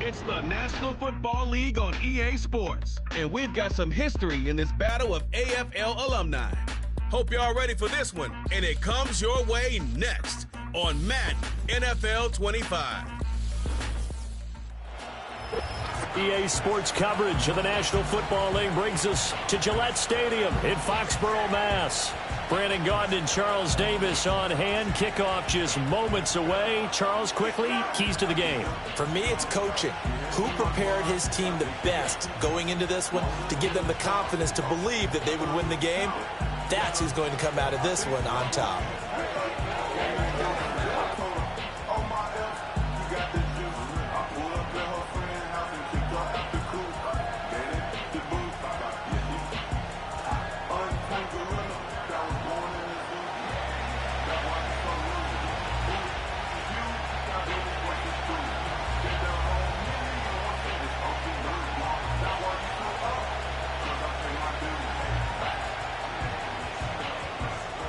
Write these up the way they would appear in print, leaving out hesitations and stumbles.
It's the National Football League on EA Sports, and we've got some history in this battle of AFL alumni. Hope y'all ready for this one, and it comes your way next on Madden NFL 25. EA Sports coverage of the National Football League brings us to Gillette Stadium in Foxborough, Mass. Brandon Gaudin and Charles Davis on hand. Kickoff just moments away. Charles, quickly, keys to the game. For me, it's coaching. Who prepared his team the best going into this one to give them the confidence to believe that they would win the game? That's who's going to come out of this one on top.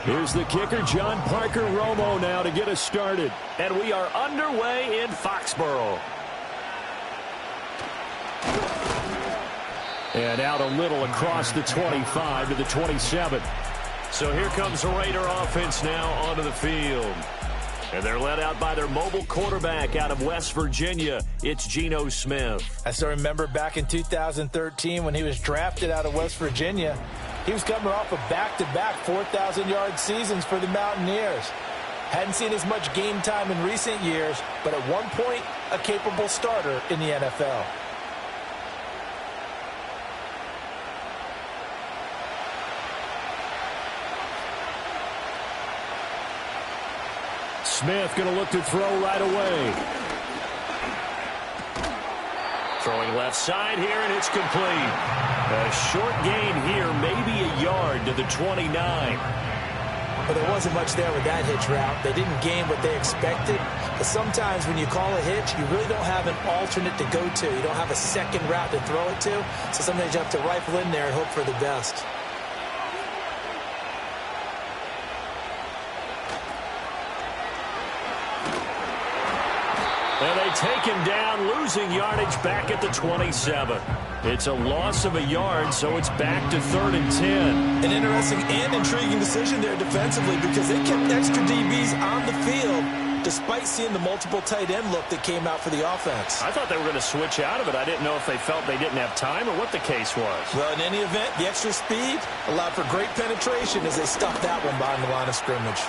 Here's the kicker, John Parker Romo, now to get us started. And we are underway in Foxborough. And out a little across the 25 to the 27. So here comes the Raider offense now onto the field. And they're led out by their mobile quarterback out of West Virginia. It's Geno Smith. I still remember back in 2013 when he was drafted out of West Virginia. He was coming off of back-to-back 4,000-yard seasons for the Mountaineers. Hadn't seen as much game time in recent years, but at one point, a capable starter in the NFL. Smith going to look to throw right away. Throwing left side here, and it's complete. A short gain here, maybe a yard to the 29. But there wasn't much there with that hitch route. They didn't gain what they expected. But sometimes when you call a hitch, you really don't have an alternate to go to. You don't have a second route to throw it to. So sometimes you have to rifle in there and hope for the best. And they take him down, losing yardage back at the 27. It's a loss of a yard, so it's back to 3rd and 10. An interesting and intriguing decision there defensively because they kept extra DBs on the field despite seeing the multiple tight end look that came out for the offense. I thought they were going to switch out of it. I didn't know if they felt they didn't have time or what the case was. Well, in any event, the extra speed allowed for great penetration as they stuffed that one behind the line of scrimmage.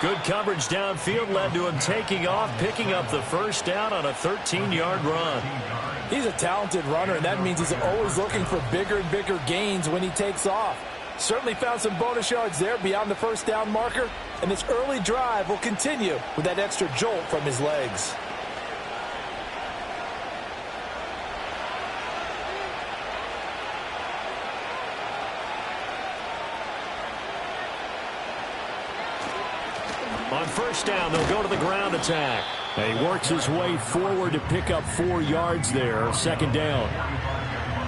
Good coverage downfield led to him taking off, picking up the first down on a 13-yard run. He's a talented runner, and that means he's always looking for bigger and bigger gains when he takes off. Certainly found some bonus yards there beyond the first down marker, and this early drive will continue with that extra jolt from his legs. On first down, they'll go to the ground attack. And he works his way forward to pick up 4 yards there, 2nd down.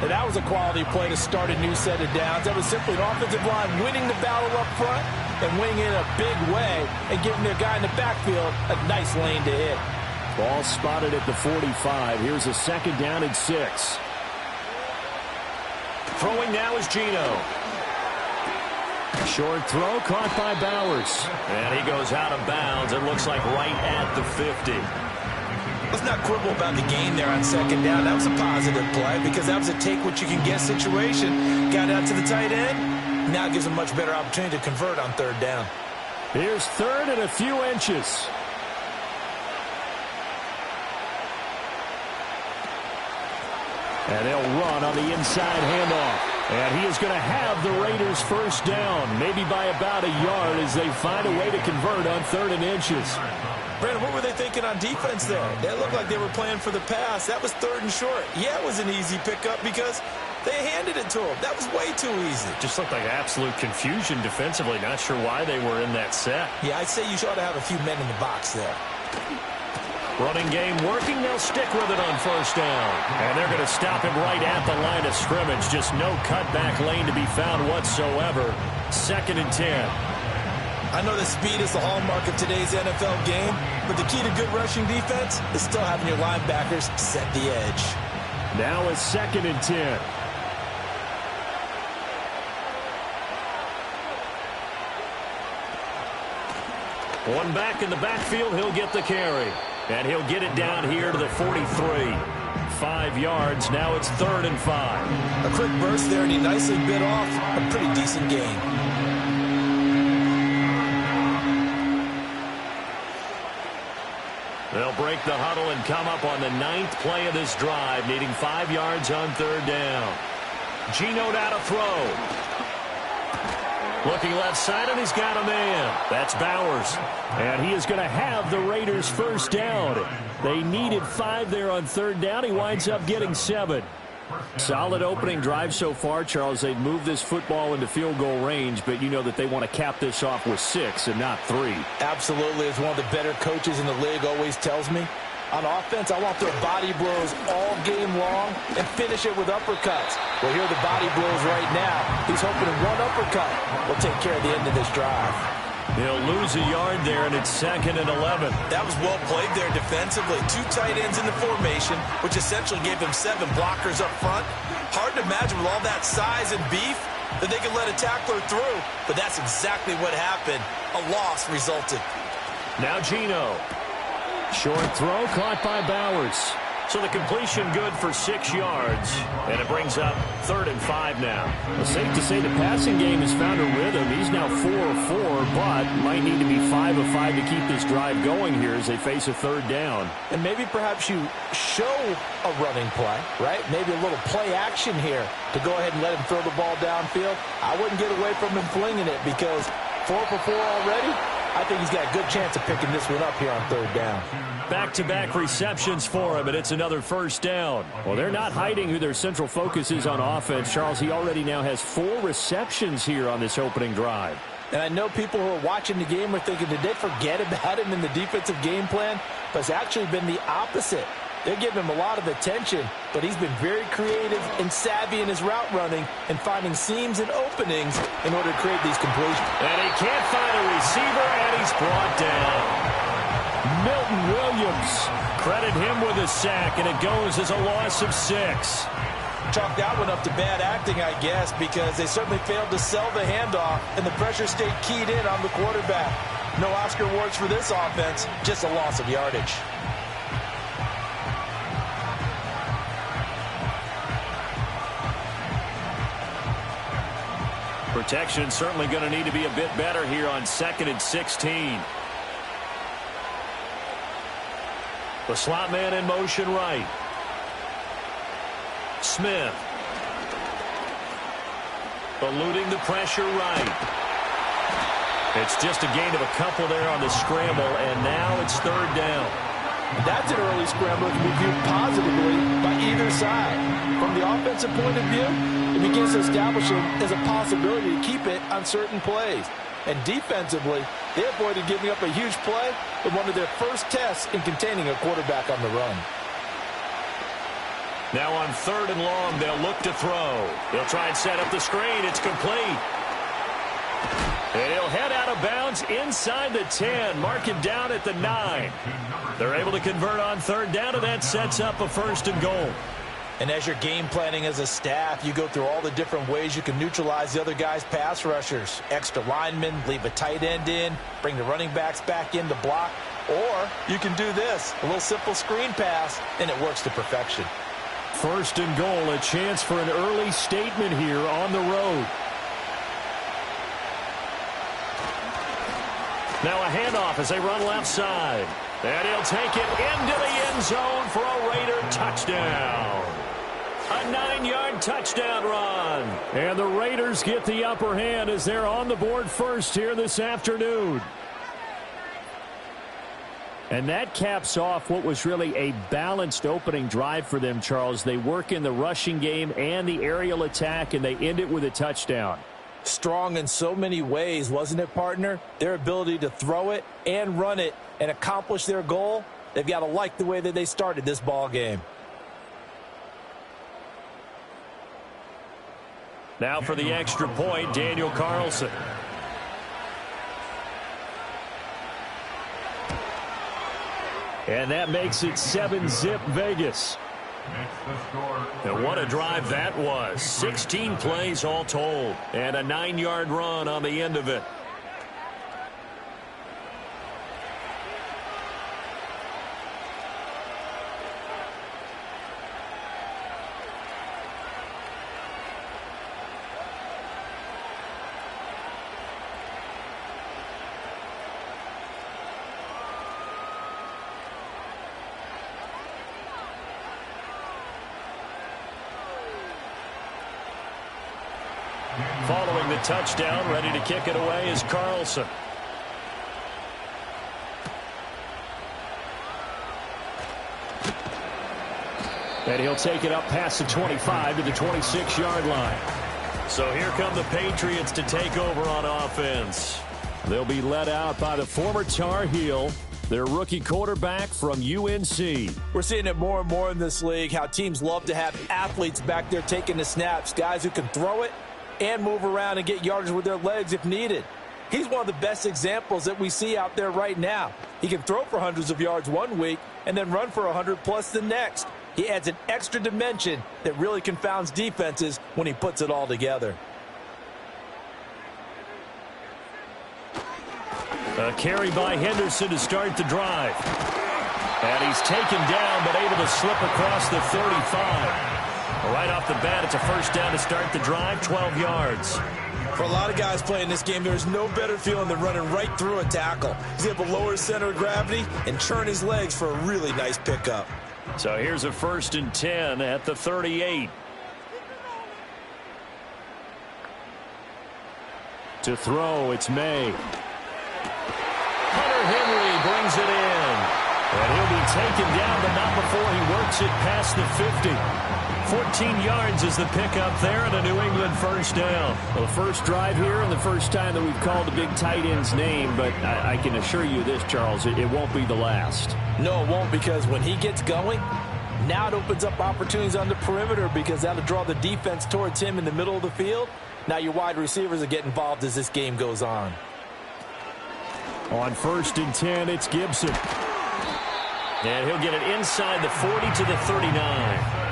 And that was a quality play to start a new set of downs. That was simply an offensive line winning the battle up front and winning it in a big way and giving their guy in the backfield a nice lane to hit. Ball spotted at the 45. Here's a 2nd down and 6. Throwing now is Geno. Short throw caught by Bowers. And he goes out of bounds. It looks like right at the 50. Let's not quibble about the gain there on 2nd down. That was a positive play because that was a take-what-you-can-get situation. Got out to the tight end. Now gives him a much better opportunity to convert on 3rd down. Here's 3rd and a few inches. And they'll run on the inside handoff. And he is going to have the Raiders first down, maybe by about a yard as they find a way to convert on 3rd and inches. Brandon, what were they thinking on defense there? It looked like they were playing for the pass. That was 3rd and short. Yeah, it was an easy pickup because they handed it to him. That was way too easy. Just looked like absolute confusion defensively. Not sure why they were in that set. Yeah, I'd say you ought to have a few men in the box there. Running game working. They'll stick with it on first down. And they're going to stop him right at the line of scrimmage. Just no cutback lane to be found whatsoever. 2nd and 10. I know that speed is the hallmark of today's NFL game, but the key to good rushing defense is still having your linebackers set the edge. Now it's 2nd and 10. One back in the backfield, he'll get the carry. And he'll get it down here to the 43. 5 yards, now it's 3rd and 5. A quick burst there, and he nicely bit off a pretty decent gain. They'll break the huddle and come up on the 9th play of this drive, needing 5 yards on 3rd down. Geno now to throw. Looking left side, and he's got a man. That's Bowers. And he is going to have the Raiders first down. They needed 5 there on 3rd down. He winds up getting 7. Solid opening drive so far, Charles. They've moved this football into field goal range, but you know that they want to cap this off with 6 and not 3. Absolutely. As one of the better coaches in the league always tells me, on offense, I want their body blows all game long and finish it with uppercuts. Well, here are the body blows right now. He's hoping one uppercut will take care of the end of this drive. He'll lose a yard there, and it's 2nd and 11. That was well played there defensively. 2 tight ends in the formation, which essentially gave them 7 blockers up front. Hard to imagine with all that size and beef that they could let a tackler through, but that's exactly what happened. A loss resulted. Now Geno. Short throw caught by Bowers. So the completion good for 6 yards. And it brings up 3rd and 5 now. Well, safe to say the passing game has found a rhythm. He's now 4 of 4, but might need to be 5 of 5 to keep this drive going here as they face a 3rd down. And maybe perhaps you show a running play, right? Maybe a little play action here to go ahead and let him throw the ball downfield. I wouldn't get away from him flinging it because 4 for 4 already. I think he's got a good chance of picking this one up here on 3rd down. Back-to-back receptions for him, and it's another first down. Well, they're not hiding who their central focus is on offense. Charles, he already now has 4 receptions here on this opening drive. And I know people who are watching the game are thinking, did they forget about him in the defensive game plan? But it's actually been the opposite. They're giving him a lot of attention, but he's been very creative and savvy in his route running and finding seams and openings in order to create these completions. And he can't find a receiver, and he's brought down. Milton Williams. Credit him with a sack, and it goes as a loss of 6. Chalk that one up to bad acting, I guess, because they certainly failed to sell the handoff, and the pressure stayed keyed in on the quarterback. No Oscar awards for this offense, just a loss of yardage. Protection certainly going to need to be a bit better here on 2nd and 16. The slot man in motion right. Smith. Eluding the pressure right. It's just a gain of a couple there on the scramble, and now it's 3rd down. That's an early scramble that can be viewed positively by either side. From the offensive point of view, it begins to establish it as a possibility to keep it on certain plays. And defensively, they avoided giving up a huge play in one of their first tests in containing a quarterback on the run. Now on 3rd and long, they'll look to throw. They'll try and set up the screen. It's complete. And he'll head out of bounds inside the 10. Mark it down at the 9. They're able to convert on 3rd down, and that sets up a 1st and goal. And as you're game planning as a staff, you go through all the different ways you can neutralize the other guy's pass rushers. Extra linemen, leave a tight end in, bring the running backs back in to block. Or you can do this, a little simple screen pass, and it works to perfection. 1st and goal, a chance for an early statement here on the road. Now a handoff as they run left side. And he'll take it into the end zone for a Raider touchdown. A 9-yard touchdown run. And the Raiders get the upper hand as they're on the board first here this afternoon. And that caps off what was really a balanced opening drive for them, Charles. They work in the rushing game and the aerial attack, and they end it with a touchdown. Strong in so many ways, wasn't it, partner? Their ability to throw it and run it and accomplish their goal, they've got to like the way that they started this ball game. Now for the extra point, Daniel Carlson. And that makes it 7-zip Vegas. And what a drive that was. 16 plays all told. And a 9-yard run on the end of it. Following the touchdown, ready to kick it away is Carlson. And he'll take it up past the 25 to the 26-yard line. So here come the Patriots to take over on offense. They'll be led out by the former Tar Heel, their rookie quarterback from UNC. We're seeing it more and more in this league, how teams love to have athletes back there taking the snaps, guys who can throw it and move around and get yardage with their legs if needed. He's one of the best examples that we see out there right now. He can throw for hundreds of yards one week and then run for 100+ the next. He adds an extra dimension that really confounds defenses when he puts it all together. A carry by Henderson to start the drive. And he's taken down but able to slip across the 35. Right off the bat, it's a first down to start the drive, 12 yards. For a lot of guys playing this game, there's no better feeling than running right through a tackle. He's able to lower his center of gravity and turn his legs for a really nice pickup. So here's a 1st and 10 at the 38. To throw, it's May. Hunter Henry brings it in. And he'll be taken down, but not before he works it past the 50. 14 yards is the pickup there and a New England first down. Well, the first drive here and the first time that we've called the big tight end's name, but I can assure you this, Charles, it won't be the last. No, it won't, because when he gets going, now it opens up opportunities on the perimeter because that'll draw the defense towards him in the middle of the field. Now your wide receivers will get involved as this game goes on. On 1st and 10, it's Gibson. And he'll get it inside the 40 to the 39.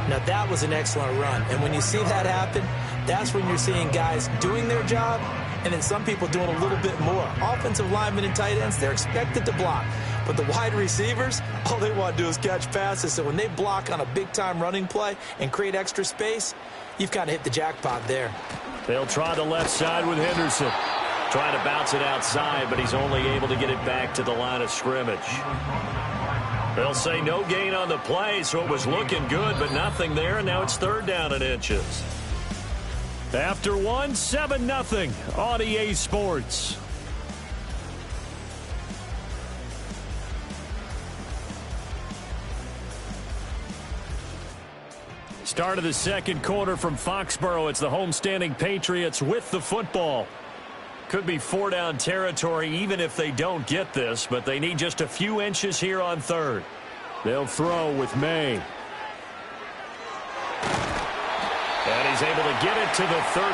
Now, that was an excellent run. And when you see that happen, that's when you're seeing guys doing their job and then some people doing a little bit more. Offensive linemen and tight ends, they're expected to block. But the wide receivers, all they want to do is catch passes. So when they block on a big-time running play and create extra space, you've kind of hit the jackpot there. They'll try the left side with Henderson. Trying to bounce it outside, but he's only able to get it back to the line of scrimmage. They'll say no gain on the play, so it was looking good, but nothing there, and now it's 3rd down and inches. After 1, 7-0 on EA Sports. Start of the second quarter from Foxborough. It's the homestanding Patriots with the football. Could be 4-down territory even if they don't get this, but they need just a few inches here on 3rd. They'll throw with May. And he's able to get it to the 33.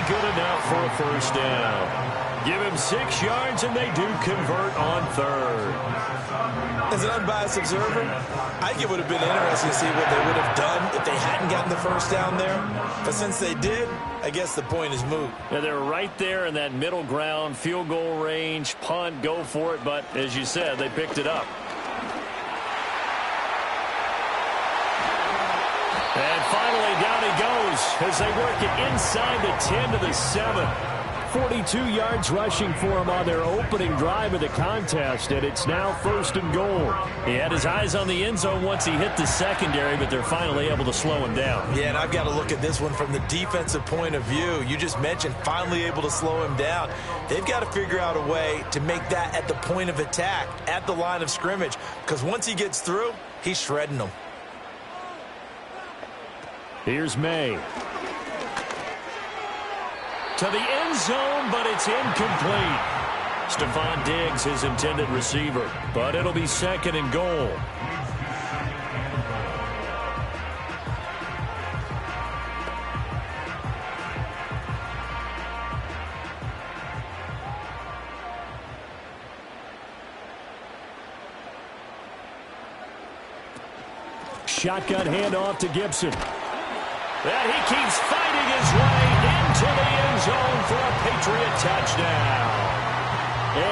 Good enough for a first down. Give him 6 yards, and they do convert on 3rd. As an unbiased observer, I think it would have been interesting to see what they would have done if they hadn't gotten the first down there. But since they did, I guess the point is moot. Yeah, they're right there in that middle ground, field goal range, punt, go for it. But as you said, they picked it up. And finally, down he goes as they work it inside the 10 to the 7. 42 yards rushing for him on their opening drive of the contest, and it's now 1st and goal. He had his eyes on the end zone once he hit the secondary, but they're finally able to slow him down. Yeah, and I've got to look at this one from the defensive point of view. You just mentioned finally able to slow him down. They've got to figure out a way to make that at the point of attack, at the line of scrimmage, because once he gets through, he's shredding them. Here's May. To the end zone, but it's incomplete. Stephon Diggs, his intended receiver, but it'll be 2nd and goal. shotgun handoff to Gibson. And he keeps fighting his way into the end zone for a Patriot touchdown.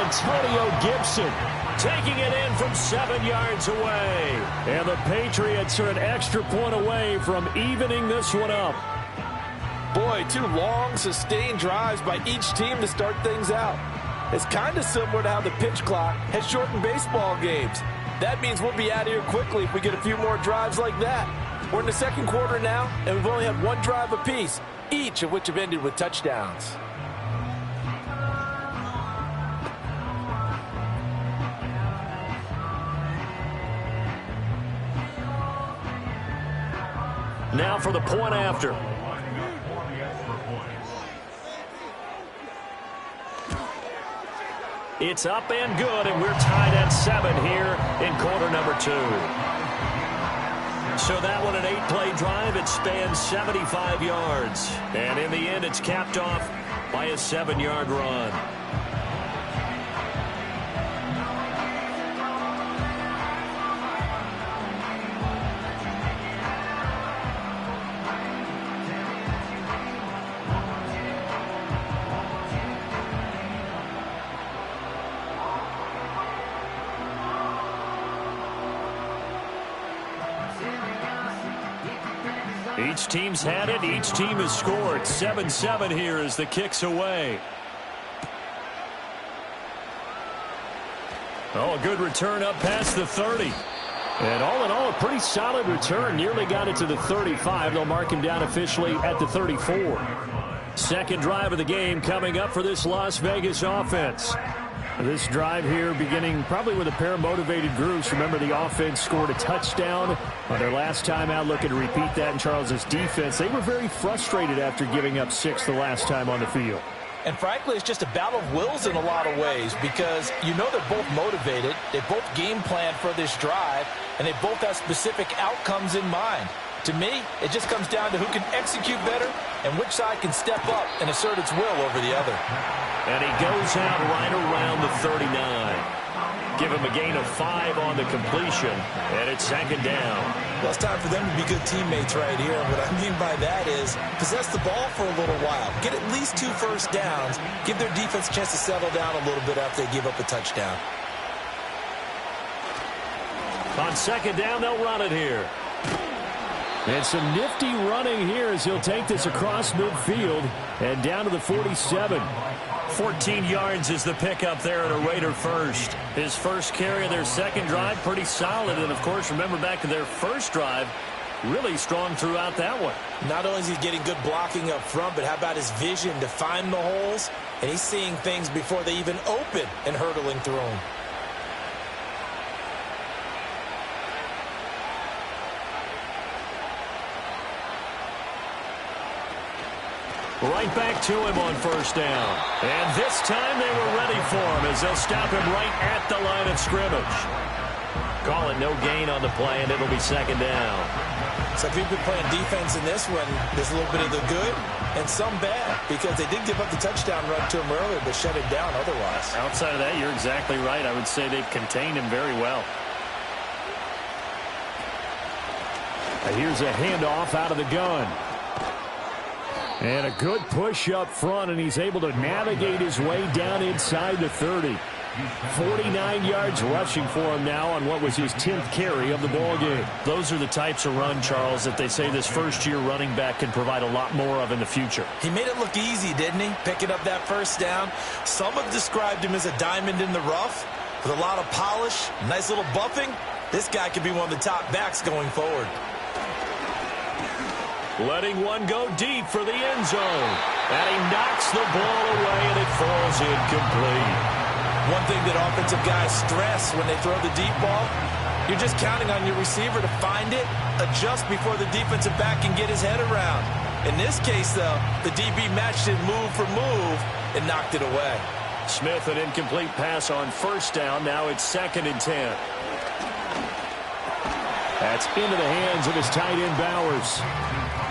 Antonio Gibson taking it in from 7 yards away. And the Patriots are an extra point away from evening this one up. Boy, 2 long, sustained drives by each team to start things out. It's kind of similar to how the pitch clock has shortened baseball games. That means we'll be out of here quickly if we get a few more drives like that. We're in the second quarter now, and we've only had 1 drive apiece, each of which have ended with touchdowns. Now for the point after. It's up and good, and we're tied at 7 here in quarter number 2. So that one, an 8-play drive. It spans 75 yards. And in the end, it's capped off by a 7-yard run. Each team's had it. Each team has scored. 7-7 here as the kick's away. Oh, a good return up past the 30. And all in all, a pretty solid return. Nearly got it to the 35. They'll mark him down officially at the 34. Second drive of the game coming up for this Las Vegas offense. This drive here beginning probably with a pair of motivated groups. Remember, the offense scored a touchdown on their last time out. Looking to repeat that in Charles's defense. They were very frustrated after giving up 6 the last time on the field. And frankly, it's just a battle of wills in a lot of ways because you know they're both motivated. They both game plan for this drive, and they both have specific outcomes in mind. To me, it just comes down to who can execute better and which side can step up and assert its will over the other. And he goes out right around the 39. Give him a gain of 5 on the completion, and it's second down. Well, it's time for them to be good teammates right here. And what I mean by that is possess the ball for a little while. Get at least 2 first downs. Give their defense a chance to settle down a little bit after they give up a touchdown. On second down, they'll run it here. And some nifty running here as he'll take this across midfield and down to the 47. 14 yards is the pickup there and a Raider first. His first carry of their second drive, pretty solid. And, of course, remember back to their first drive, really strong throughout that one. Not only is he getting good blocking up front, but how about his vision to find the holes? And he's seeing things before they even open and hurtling through them. Right back to him on first down. And this time they were ready for him as they'll stop him right at the line of scrimmage. Call it no gain on the play, and it'll be second down. So if you've been playing defense in this one, there's a little bit of the good and some bad because they did give up the touchdown run to him earlier but shut him down otherwise. Outside of that, you're exactly right. I would say they've contained him very well. Here's a handoff out of the gun. And a good push up front, and he's able to navigate his way down inside the 30. 49 yards rushing for him now on what was his 10th carry of the ball game. Those are the types of run, Charles, that they say this first-year running back can provide a lot more of in the future. He made it look easy, didn't he? Picking up that first down. Some have described him as a diamond in the rough with a lot of polish, nice little buffing. This guy could be one of the top backs going forward. Letting one go deep for the end zone. And he knocks the ball away, and it falls incomplete. One thing that offensive guys stress when they throw the deep ball, you're just counting on your receiver to find it, adjust before the defensive back can get his head around. In this case, though, the DB matched it move for move and knocked it away. Smith, an incomplete pass on first down. Now it's 2nd and 10. That's into the hands of his tight end, Bowers.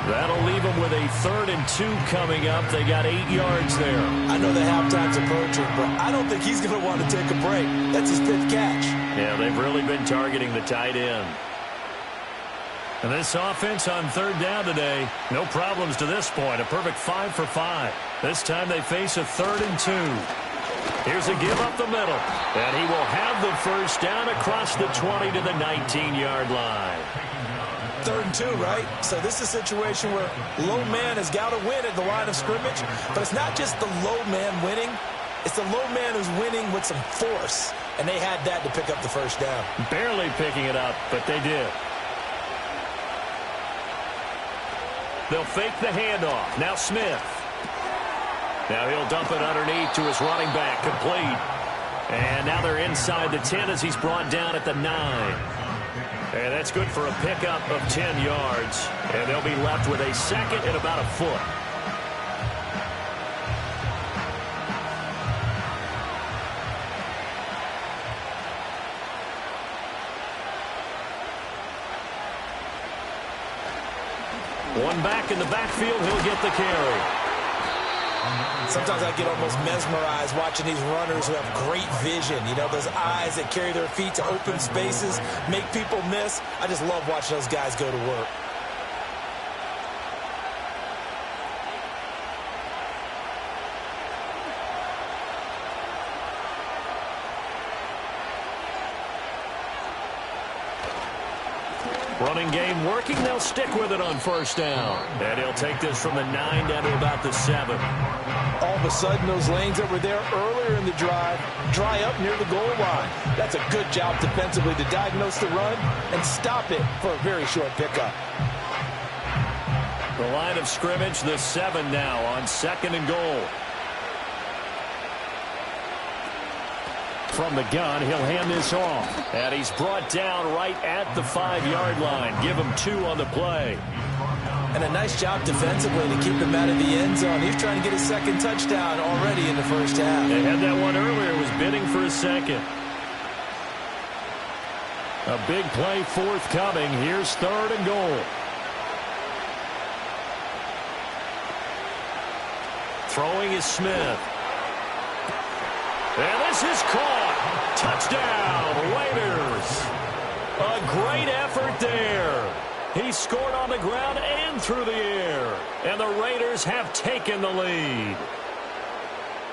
That'll leave them with a 3rd and 2 coming up. They got 8 yards there. I know the halftime's approaching, but I don't think he's going to want to take a break. That's his 5th catch. Yeah, they've really been targeting the tight end. And this offense on third down today, no problems to this point. A perfect 5 for 5. This time they face a 3rd and 2. Here's a give up the middle. And he will have the first down across the 20 to the 19-yard line. 3rd and 2, right? So this is a situation where low man has got to win at the line of scrimmage. But it's not just the low man winning. It's the low man who's winning with some force. And they had that to pick up the first down. Barely picking it up, but they did. They'll fake the handoff. Now Smith. Now he'll dump it underneath to his running back. Complete. And now they're inside the 10 as he's brought down at the 9. And that's good for a pickup of 10 yards. And they'll be left with a second and about a foot. One back in the backfield, he'll get the carry. Sometimes I get almost mesmerized watching these runners who have great vision. You know, those eyes that carry their feet to open spaces, make people miss. I just love watching those guys go to work. Running game working. They'll stick with it on first down. And he'll take this from the 9 down to about the 7. All of a sudden, those lanes that were there earlier in the drive dry up near the goal line. That's a good job defensively to diagnose the run and stop it for a very short pickup. The line of scrimmage, the 7 now on 2nd and goal. From the gun, he'll hand this off. And he's brought down right at the 5-yard line. Give him 2 on the play. And a nice job defensively to keep him out of the end zone. He's trying to get his second touchdown already in the first half. They had that one earlier, was bidding for a second. A big play forthcoming. Here's 3rd and goal. Throwing is Smith. And this is caught. Touchdown, Raiders. A great effort there. He scored on the ground and through the air. And the Raiders have taken the lead.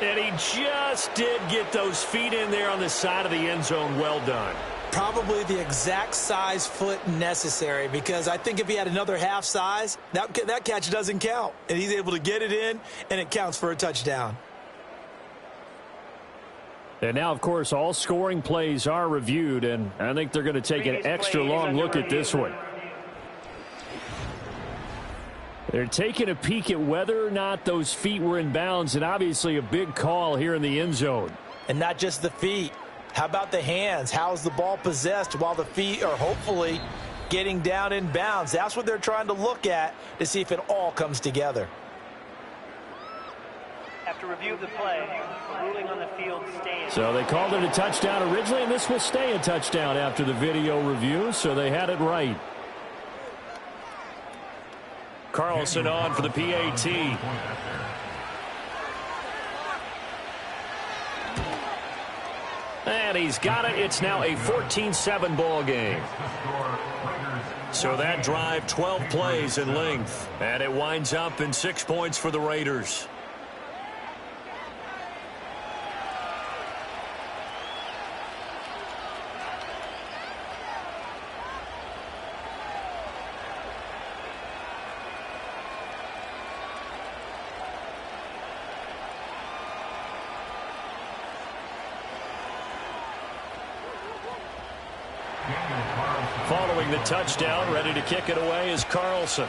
And he just did get those feet in there on the side of the end zone. Well done. Probably the exact size foot necessary, because I think if he had another half size, that catch doesn't count. And he's able to get it in, and it counts for a touchdown. And now, of course, all scoring plays are reviewed, and I think they're going to take an extra long look at this one. They're taking a peek at whether or not those feet were in bounds, and obviously a big call here in the end zone. And not just the feet. How about the hands? How's the ball possessed while the feet are hopefully getting down in bounds? That's what they're trying to look at to see if it all comes together. After review of the play, ruling on the field stands. So they called it a touchdown originally, and this will stay a touchdown after the video review, so they had it right. Carlson on for the PAT. And he's got it. It's now a 14-7 ball game. So that drive, 12 plays in length. And it winds up in 6 points for the Raiders. Following the touchdown, ready to kick it away is Carlson.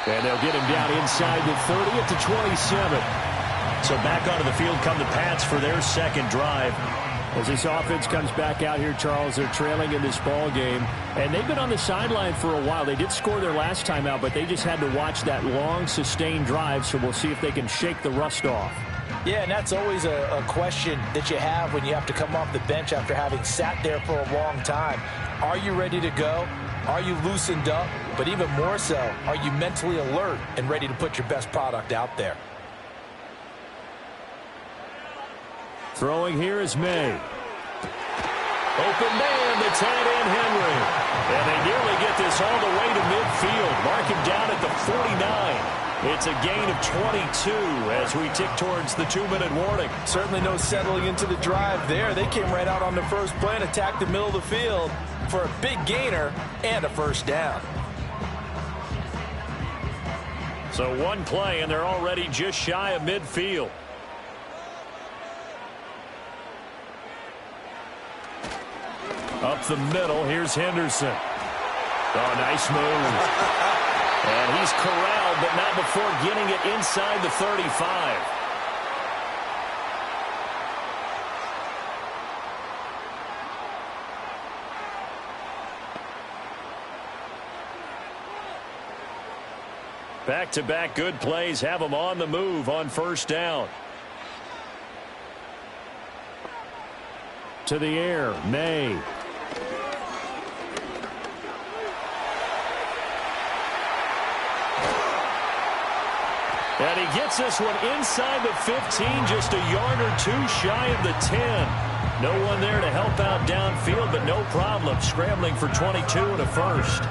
And they'll get him down inside the 30 at the 27. So back onto the field come the Pats for their second drive. As this offense comes back out here, Charles, they're trailing in this ball game. And they've been on the sideline for a while. They did score their last time out, but they just had to watch that long, sustained drive. So we'll see if they can shake the rust off. Yeah, and that's always a question that you have when you have to come off the bench after having sat there for a long time. Are you ready to go? Are you loosened up? But even more so, are you mentally alert and ready to put your best product out there? Throwing here is May. Open man to tight end Henry. And they nearly get this all the way to midfield. Mark him down at the 49. It's a gain of 22 as we tick towards the 2-minute warning. Certainly no settling into the drive there. They came right out on the first play and attacked the middle of the field for a big gainer and a first down. So one play, and they're already just shy of midfield. Up the middle, here's Henderson. Oh, nice move. And he's corralled, but not before getting it inside the 35. Back-to-back good plays have them on the move on first down. To the air, May. And he gets this one inside the 15, just a yard or two shy of the 10. No one there to help out downfield, but no problem. Scrambling for 22 and a first.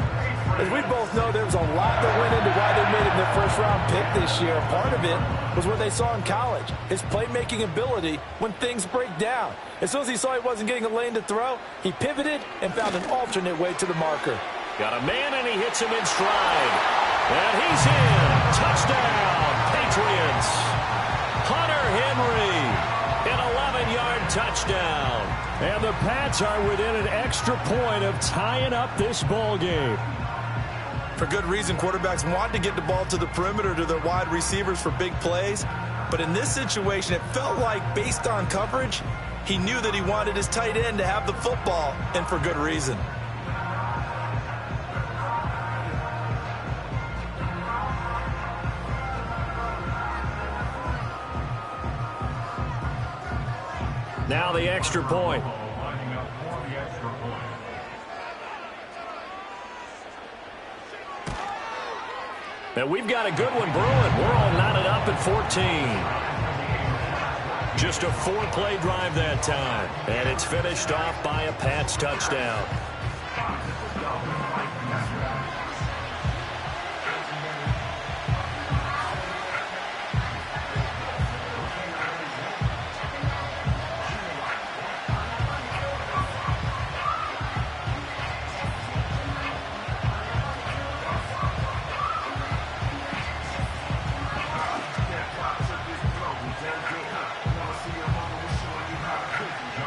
As we both know, there was a lot that went into why they made him their first-round pick this year. Part of it was what they saw in college, his playmaking ability when things break down. As soon as he saw he wasn't getting a lane to throw, he pivoted and found an alternate way to the marker. Got a man, and he hits him in stride. And he's in. Touchdown, Patriots. Hunter Henry, an 11-yard touchdown. And the Pats are within an extra point of tying up this ball game. For good reason, quarterbacks want to get the ball to the perimeter to their wide receivers for big plays. But in this situation, it felt like, based on coverage, he knew that he wanted his tight end to have the football, and for good reason. Now the extra point. And we've got a good one brewing. We're all knotted up at 14. Just a 4-play drive that time. And it's finished off by a Pats touchdown.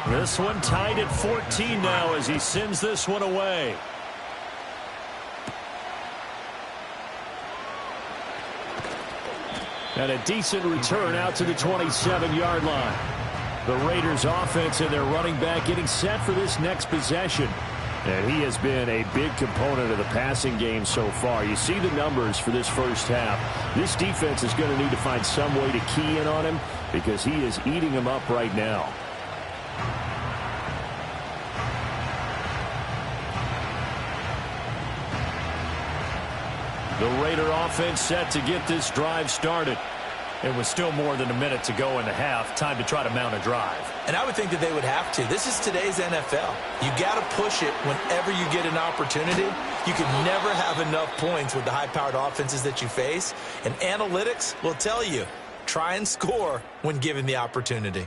This one tied at 14 now as he sends this one away. And a decent return out to the 27-yard line. The Raiders offense and their running back getting set for this next possession. And he has been a big component of the passing game so far. You see the numbers for this first half. This defense is going to need to find some way to key in on him because he is eating them up right now. The Raider offense set to get this drive started. It was still more than a minute to go in the half. Time to try to mount a drive. And I would think that they would have to. This is today's NFL. You got to push it whenever you get an opportunity. You can never have enough points with the high-powered offenses that you face. And analytics will tell you, try and score when given the opportunity.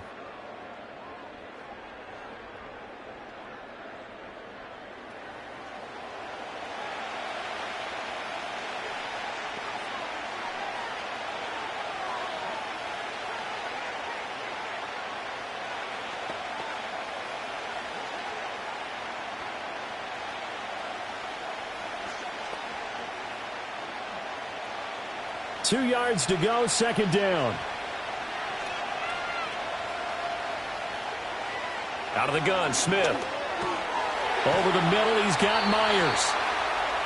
Two yards to go, second down. Out of the gun, Smith. Over the middle, he's got Myers.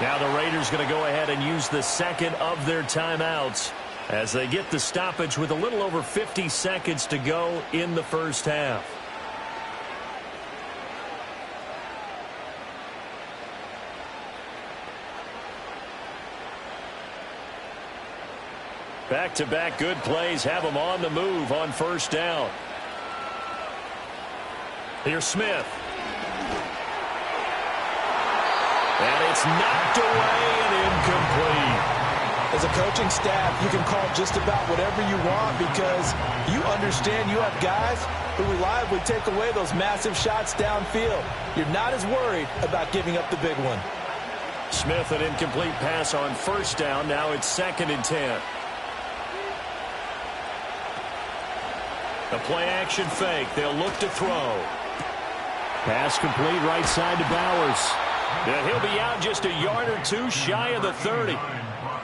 Now the Raiders going to go ahead and use the second of their timeouts as they get the stoppage with a little over 50 seconds to go in the first half. Back-to-back good plays have them on the move on first down. Here's Smith. And it's knocked away and incomplete. As a coaching staff, you can call just about whatever you want because you understand you have guys who reliably take away those massive shots downfield. You're not as worried about giving up the big one. Smith, an incomplete pass on first down. Now it's 2nd and 10. The play-action fake. They'll look to throw. Pass complete right side to Bowers. And he'll be out just a yard or two shy of the 30.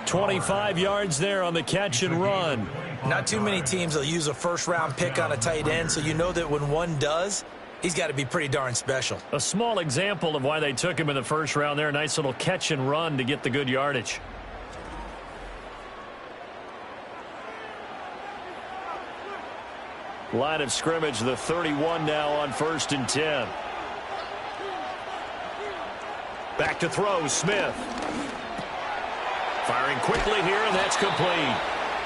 25 yards there on the catch and run. Not too many teams will use a first-round pick on a tight end, so you know that when one does, he's got to be pretty darn special. A small example of why they took him in the first round there. A nice little catch and run to get the good yardage. Line of scrimmage, the 31 now on 1st and 10. Back to throw, Smith. Firing quickly here, and that's complete.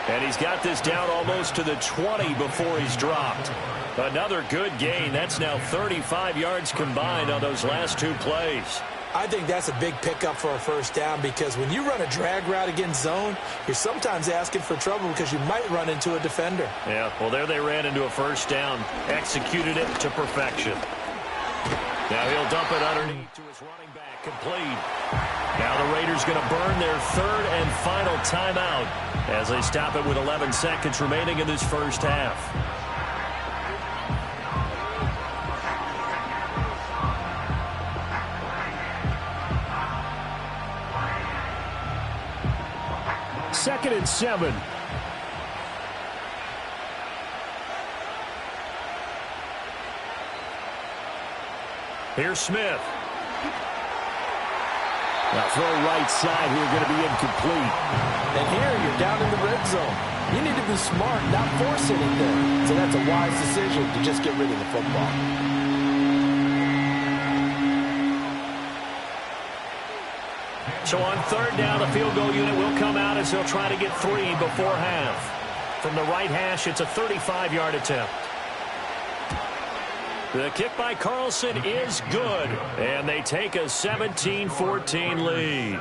And he's got this down almost to the 20 before he's dropped. Another good gain. That's now 35 yards combined on those last 2 plays. I think that's a big pickup for a first down because when you run a drag route against zone, you're sometimes asking for trouble because you might run into a defender. Yeah, well, there they ran into a first down. Executed it to perfection. Now he'll dump it underneath to his running back. Complete. Now the Raiders going to burn their 3rd and final timeout as they stop it with 11 seconds remaining in this first half. Second and 7. Here's Smith. Now throw right side here, going to be incomplete. And here you're down in the red zone. You need to be smart, not force anything. So that's a wise decision to just get rid of the football. So on 3rd down, the field goal unit will come out as they'll try to get 3 before half. From the right hash, it's a 35-yard attempt. The kick by Carlson is good, and they take a 17-14 lead.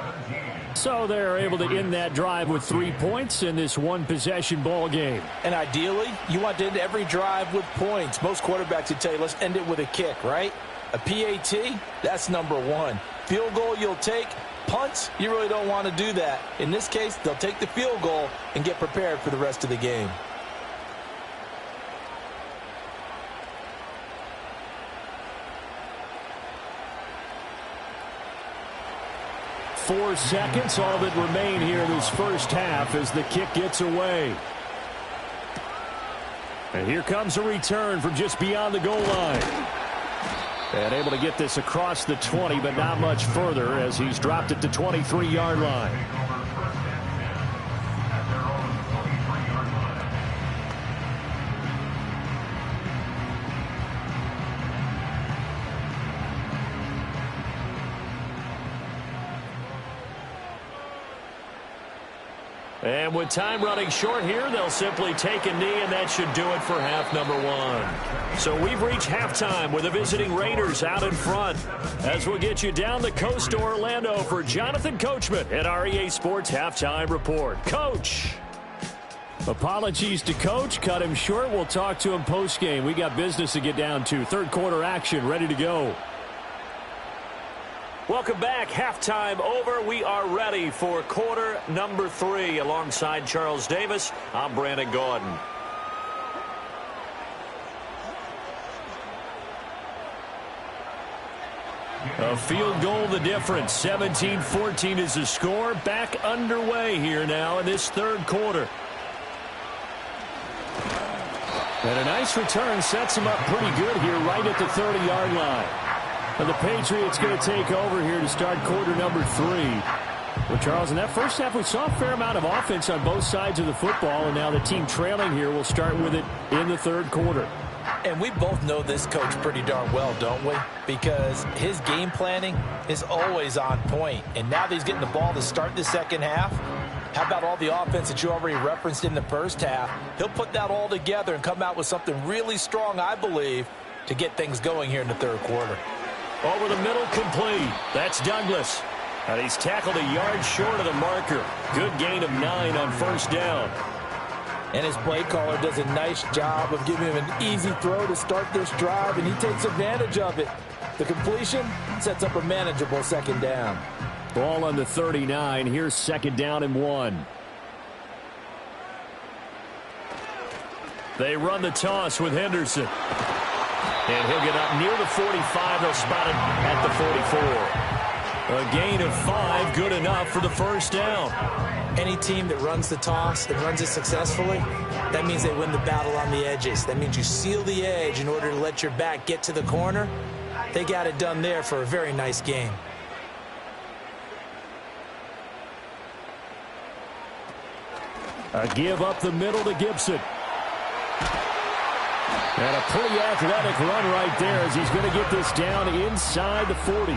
So they're able to end that drive with 3 points in this one-possession ball game. And ideally, you want to end every drive with points. Most quarterbacks would tell you, let's end it with a kick, right? A PAT, that's number 1. Field goal you'll take. Punts, you really don't want to do that. In this case, they'll take the field goal and get prepared for the rest of the game. Four seconds, all that remain here in this first half as the kick gets away. And here comes a return from just beyond the goal line. And able to get this across the 20, but not much further as he's dropped it to 23-yard line. And with time running short here, they'll simply take a knee, and that should do it for half number 1. So we've reached halftime with the visiting Raiders out in front. As we'll get you down the coast to Orlando for Jonathan Coachman at our EA Sports Halftime Report. Coach! Apologies to Coach. Cut him short. We'll talk to him post-game. We got business to get down to. Third quarter action ready to go. Welcome back. Halftime over. We are ready for quarter number 3. Alongside Charles Davis, I'm Brandon Gaudin. A field goal the difference. 17-14 is the score. Back underway here now in this third quarter. And a nice return sets him up pretty good here right at the 30-yard line. And the Patriots going to take over here to start quarter number 3. Well, Charles, in that first half, we saw a fair amount of offense on both sides of the football, and now the team trailing here will start with it in the third quarter. And we both know this coach pretty darn well, don't we? Because his game planning is always on point. And now that he's getting the ball to start the second half, how about all the offense that you already referenced in the first half? He'll put that all together and come out with something really strong, I believe, to get things going here in the third quarter. Over the middle, complete. That's Douglas. And he's tackled a yard short of the marker. Good gain of 9 on first down. And his play caller does a nice job of giving him an easy throw to start this drive, and he takes advantage of it. The completion sets up a manageable second down. Ball on the 39. Here's second down and 1. They run the toss with Henderson. And he'll get up near the 45. They'll spot it at the 44. A gain of 5, good enough for the first down. Any team that runs the toss and runs it successfully, that means they win the battle on the edges. That means you seal the edge in order to let your back get to the corner. They got it done there for a very nice game. A give up the middle to Gibson. And a pretty athletic run right there as he's going to get this down inside the 40.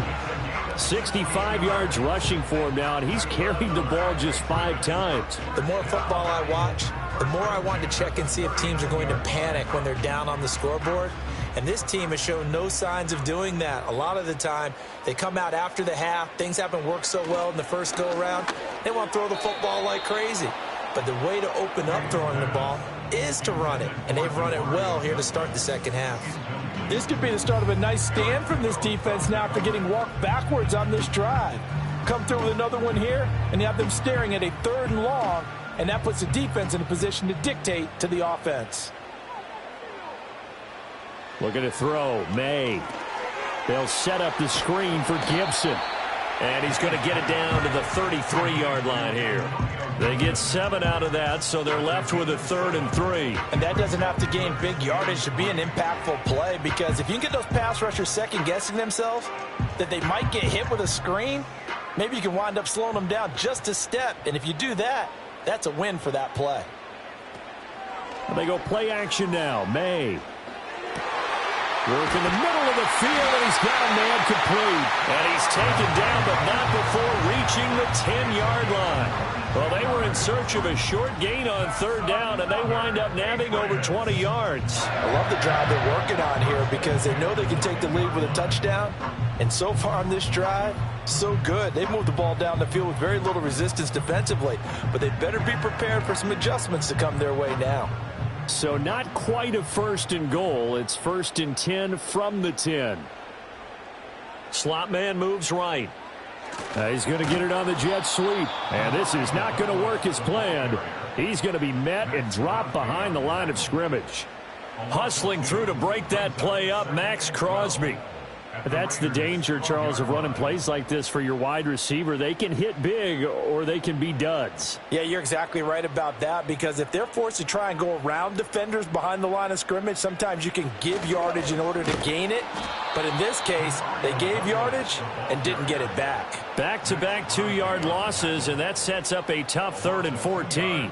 65 yards rushing for him now, and he's carried the ball just 5 times. The more football I watch, the more I want to check and see if teams are going to panic when they're down on the scoreboard. And this team has shown no signs of doing that. A lot of the time, they come out after the half. Things haven't worked so well in the first go-around. They want to throw the football like crazy. But the way to open up throwing the ball is to run it. And they've run it well here to start the second half. This could be the start of a nice stand from this defense now after getting walked backwards on this drive. Come through with another one here, and you have them staring at a 3rd and long, and that puts the defense in a position to dictate to the offense. Looking to throw, May. They'll set up the screen for Gibson. And he's going to get it down to the 33-yard line here. They get 7 out of that, so they're left with a 3rd and 3. And that doesn't have to gain big yardage to be an impactful play, because if you can get those pass rushers second-guessing themselves that they might get hit with a screen, maybe you can wind up slowing them down just a step. And if you do that, that's a win for that play. They go play action now. May. Work in the middle of the field, and he's got a man complete. And he's taken down, but not before reaching the 10-yard line. Well, they were in search of a short gain on 3rd down, and they wind up nabbing over 20 yards. I love the drive they're working on here because they know they can take the lead with a touchdown. And so far on this drive, so good. They've moved the ball down the field with very little resistance defensively, but they better be prepared for some adjustments to come their way now. So not quite a 1st and goal. It's 1st and 10 from the 10. Slot man moves right. He's going to get it on the jet sweep. And this is not going to work as planned. He's going to be met and dropped behind the line of scrimmage. Hustling through to break that play up, Max Crosby. That's the danger, Charles, of running plays like this for your wide receiver. They can hit big or they can be duds. Yeah, you're exactly right about that, because if they're forced to try and go around defenders behind the line of scrimmage, sometimes you can give yardage in order to gain it. But in this case, they gave yardage and didn't get it back. Back-to-back 2-yard losses, and that sets up a tough 3rd and 14.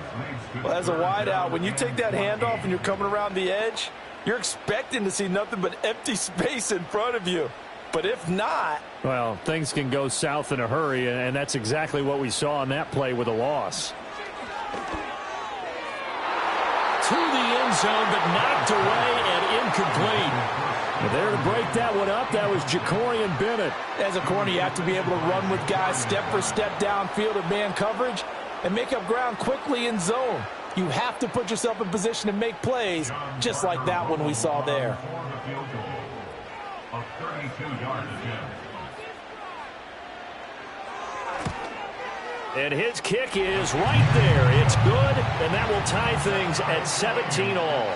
Well, as a wideout, when you take that handoff and you're coming around the edge, you're expecting to see nothing but empty space in front of you. But if not... well, things can go south in a hurry, and that's exactly what we saw on that play with a loss. To the end zone, but knocked away and incomplete. But there to break that one up, that was Jacorian Bennett. As a corner, you have to be able to run with guys step for step downfield in man coverage and make up ground quickly in zone. You have to put yourself in position to make plays, just like that one we saw there. And his kick is right there. It's good, and that will tie things at 17 all.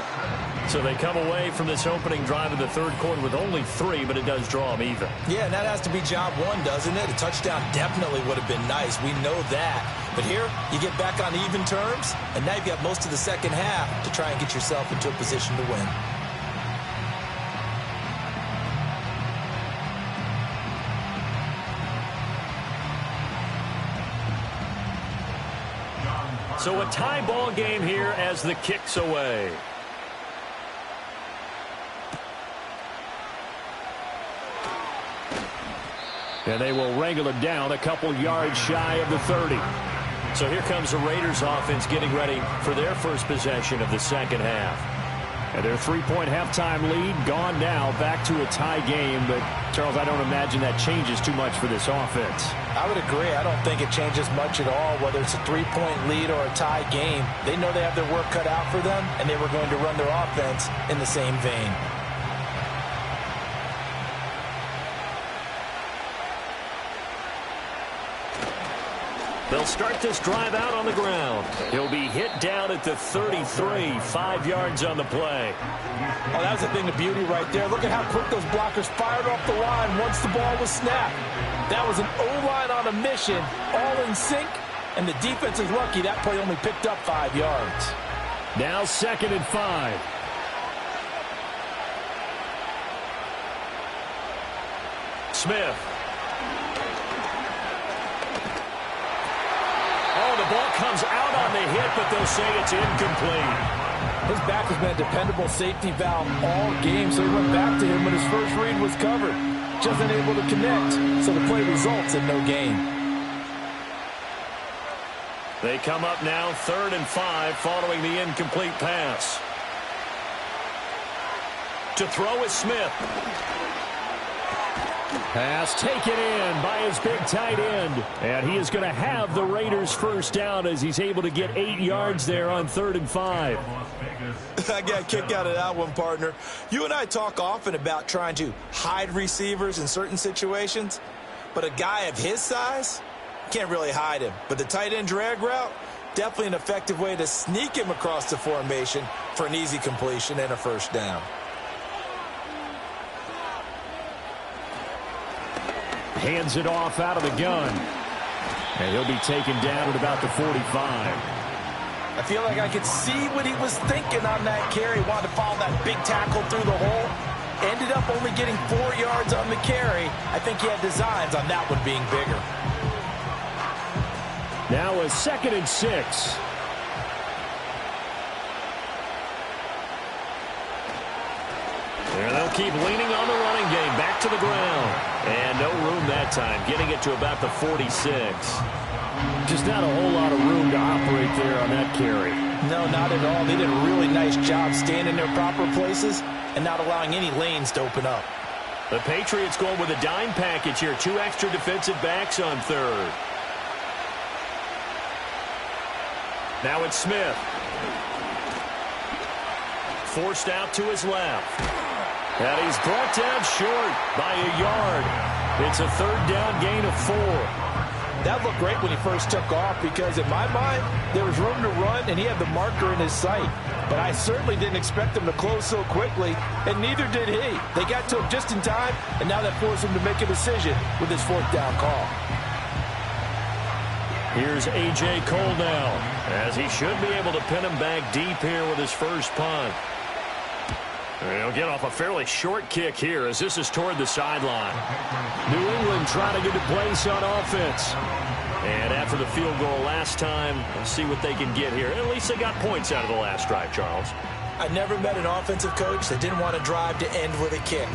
So they come away from this opening drive in the 3rd quarter with only 3, but it does draw them even. Yeah, and that has to be job 1, doesn't it? A touchdown definitely would have been nice. We know that. But here, you get back on even terms, and now you've got most of the second half to try and get yourself into a position to win. So a tie ball game here as the kick's away. And they will wrangle it down a couple yards shy of the 30. So here comes the Raiders offense getting ready for their first possession of the second half. And their three-point halftime lead gone now, back to a tie game. But, Charles, I don't imagine that changes too much for this offense. I would agree. I don't think it changes much at all, whether it's a three-point lead or a tie game. They know they have their work cut out for them, and they were going to run their offense in the same vein. They'll start this drive out on the ground. He'll be hit down at the 33, 5 yards on the play. Oh, that was a thing of beauty right there. Look at how quick those blockers fired off the line once the ball was snapped. That was an O-line on a mission, all in sync, and the defense is lucky that play only picked up 5 yards. Now 2nd and 5. Smith. Oh, the ball comes out on the hit, but they'll say it's incomplete. His back has been a dependable safety valve all game, so he went back to him when his first read was covered. Just unable to connect, so the play results in no gain. They come up now 3rd and 5 following the incomplete pass. To throw is Smith. Pass taken in by his big tight end. And he is going to have the Raiders first down as he's able to get 8 yards there on 3rd and 5. I got a kick out of that one, partner. You and I talk often about trying to hide receivers in certain situations, but a guy of his size can't really hide him. But the tight end drag route, definitely an effective way to sneak him across the formation for an easy completion and a first down. Hands it off out of the gun. And he'll be taken down at about the 45. I feel like I could see what he was thinking on that carry. Wanted to follow that big tackle through the hole. Ended up only getting 4 yards on the carry. I think he had designs on that one being bigger. Now a 2nd and 6. And they'll keep leaning on the running game. Back to the ground. And no room that time. Getting it to about the 46. Just not a whole lot of room to operate there on that carry. No, not at all. They did a really nice job staying in their proper places and not allowing any lanes to open up. The Patriots going with a dime package here. 2 extra defensive backs on 3rd. Now it's Smith. Forced out to his left. And he's brought down short by a yard. It's a 3rd down gain of 4. That looked great when he first took off because, in my mind, there was room to run and he had the marker in his sight. But I certainly didn't expect him to close so quickly, and neither did he. They got to him just in time, and now that forced him to make a decision with his 4th down call. Here's A.J. Cole now, as he should be able to pin him back deep here with his first punt. He'll get off a fairly short kick here as this is toward the sideline. New England trying to get to place on offense. And after the field goal last time, we'll see what they can get here. At least they got points out of the last drive, Charles. I never met an offensive coach that didn't want to drive to end with a kick.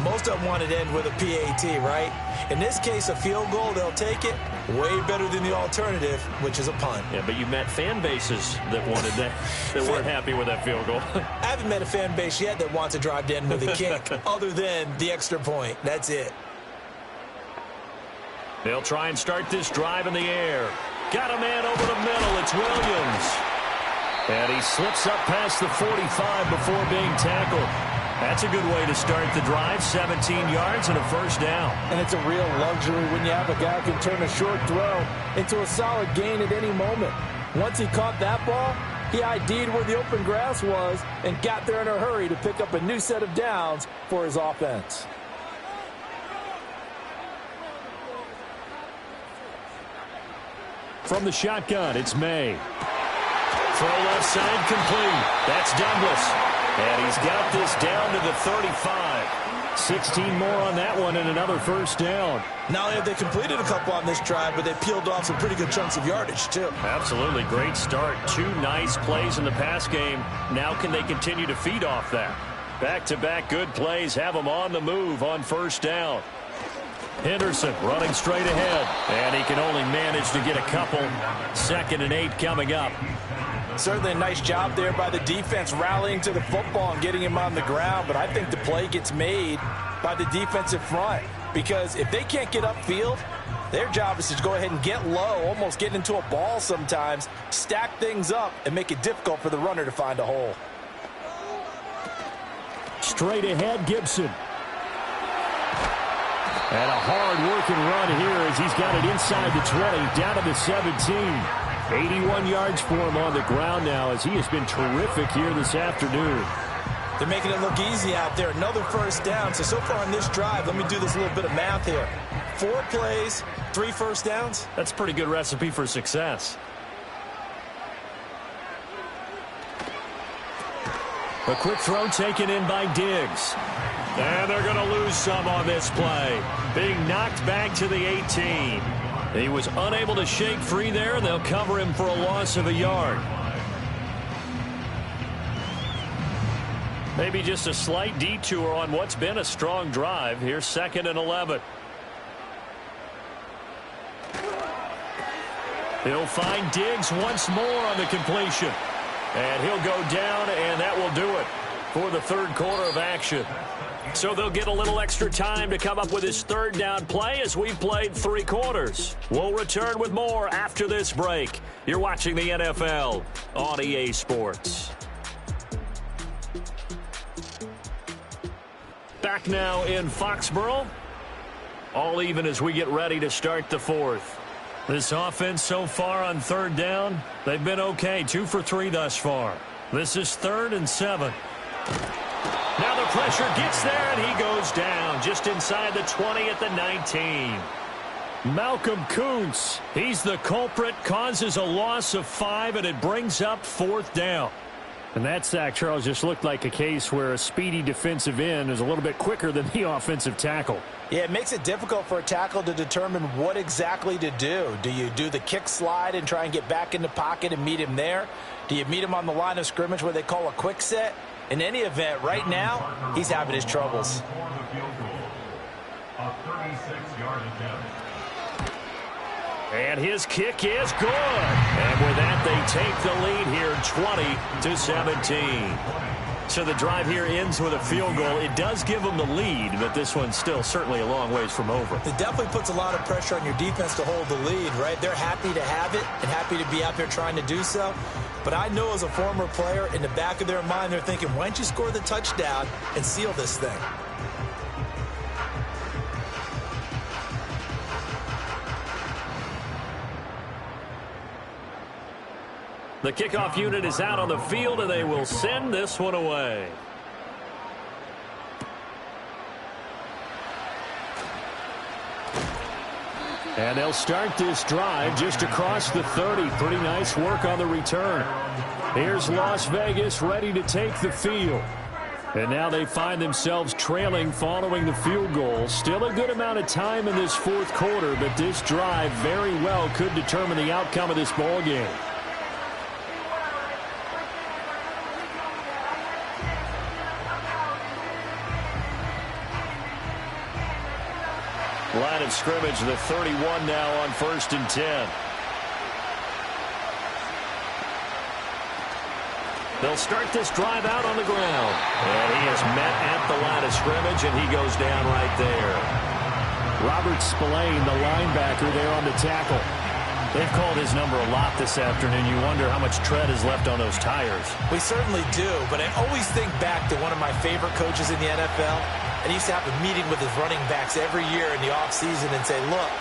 Most of them wanted to end with a PAT, right? In this case, a field goal, they'll take it. Way better than the alternative, which is a punt. Yeah, but you met fan bases that wanted that, that weren't happy with that field goal. I haven't met a fan base yet that wants to drive to end with a kick, other than the extra point. That's it. They'll try and start this drive in the air. Got a man over the middle. It's Williams. And he slips up past the 45 before being tackled. That's a good way to start the drive. 17 yards and a first down. And it's a real luxury when you have a guy who can turn a short throw into a solid gain at any moment. Once he caught that ball, he ID'd where the open grass was and got there in a hurry to pick up a new set of downs for his offense. From the shotgun, it's May. Throw left side complete. That's Douglas. And he's got this down to the 35. 16 more on that one and another first down. Not only have they completed a couple on this drive, but they peeled off some pretty good chunks of yardage, too. Absolutely. Great start. 2 nice plays in the pass game. Now can they continue to feed off that? Back-to-back good plays have them on the move on first down. Henderson running straight ahead. And he can only manage to get a couple. 2nd and 8 coming up. Certainly a nice job there by the defense rallying to the football and getting him on the ground, but I think the play gets made by the defensive front because if they can't get upfield, their job is to go ahead and get low, almost get into a ball sometimes, stack things up, and make it difficult for the runner to find a hole. Straight ahead, Gibson. And a hard-working run here as he's got it inside the 20, down to the 17. 81 yards for him on the ground now as he has been terrific here this afternoon. They're making it look easy out there. Another first down. So far on this drive, let me do this little bit of math here. 4 plays, 3 first downs. That's a pretty good recipe for success. A quick throw taken in by Diggs. And they're going to lose some on this play. Being knocked back to the 18. He was unable to shake free there, and they'll cover him for a loss of a yard. Maybe just a slight detour on what's been a strong drive. Here's 2nd and 11. He'll find Diggs once more on the completion. And he'll go down, and that will do it for the third quarter of action. So they'll get a little extra time to come up with his third down play as we've played 3 quarters. We'll return with more after this break. You're watching the NFL on EA Sports. Back now in Foxborough. All even as we get ready to start the fourth. This offense so far on third down, they've been okay. 2 for 3 thus far. This is 3rd and 7. Now the pressure gets there, and he goes down just inside the 20 at the 19. Malcolm Kuntz, he's the culprit, causes a loss of 5, and it brings up 4th down. And that sack, Charles, just looked like a case where a speedy defensive end is a little bit quicker than the offensive tackle. Yeah, it makes it difficult for a tackle to determine what exactly to do. Do you do the kick slide and try and get back in the pocket and meet him there? Do you meet him on the line of scrimmage where they call a quick set? In any event, right now, he's having his troubles. And his kick is good. And with that, they take the lead here 20-17. So the drive here ends with a field goal. It does give them the lead, but this one's still certainly a long ways from over. It definitely puts a lot of pressure on your defense to hold the lead, right? They're happy to have it and happy to be out there trying to do so. But I know as a former player, in the back of their mind, they're thinking, why don't you score the touchdown and seal this thing? The kickoff unit is out on the field, and they will send this one away. And they'll start this drive just across the 30. Pretty nice work on the return. Here's Las Vegas ready to take the field. And now they find themselves trailing following the field goal. Still a good amount of time in this fourth quarter, but this drive very well could determine the outcome of this ball game. Line of scrimmage, the 31 now on 1st and 10. They'll start this drive out on the ground. And he is met at the line of scrimmage, and he goes down right there. Robert Spillane, the linebacker there on the tackle. They've called his number a lot this afternoon. You wonder how much tread is left on those tires. We certainly do, but I always think back to one of my favorite coaches in the NFL. And he used to have a meeting with his running backs every year in the offseason and say, look,